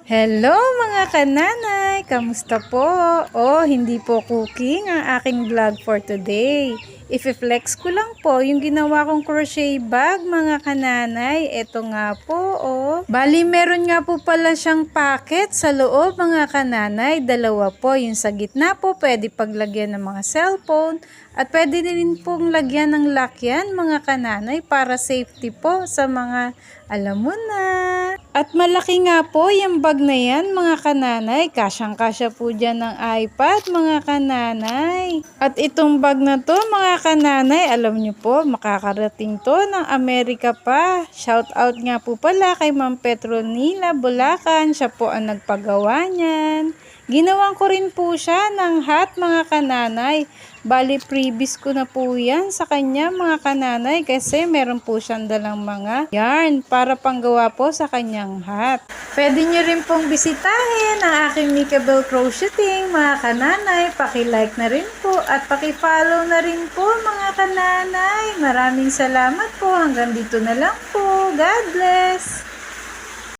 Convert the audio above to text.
Hello mga kananay! Kamusta po? Hindi po cooking ang aking vlog for today. I-flex ko lang po yung ginawa kong crochet bag mga kananay. Ito nga po, Bali, meron nga po pala siyang packet sa loob mga kananay. Dalawa po. Yung sa gitna po, pwede paglagyan ng mga cellphone. At pwede din pong lagyan ng lakyan mga kananay para safety po sa mga alam mo na. At malaki nga po yung bag na yan mga kananay. Kasyang-kasya po dyan ng iPad mga kananay. At itong bag na to mga kananay, alam nyo po, makakarating to ng Amerika pa. Shout out nga po pala kay Ma'am Petronila Bulacan. Siya po ang nagpagawa niyan. Ginawan ko rin po siya ng hat mga kananay. Bali, previous ko na po yan sa kanya mga kananay kasi meron po siyang dalang mga yarn para panggawa po sa kanyang hat. Pwede nyo rin pong bisitahin ang aking Mikabel Crocheting mga kananay. Paki-like na rin po at paki-follow na rin po mga kananay. Maraming salamat po. Hanggang dito na lang po. God bless!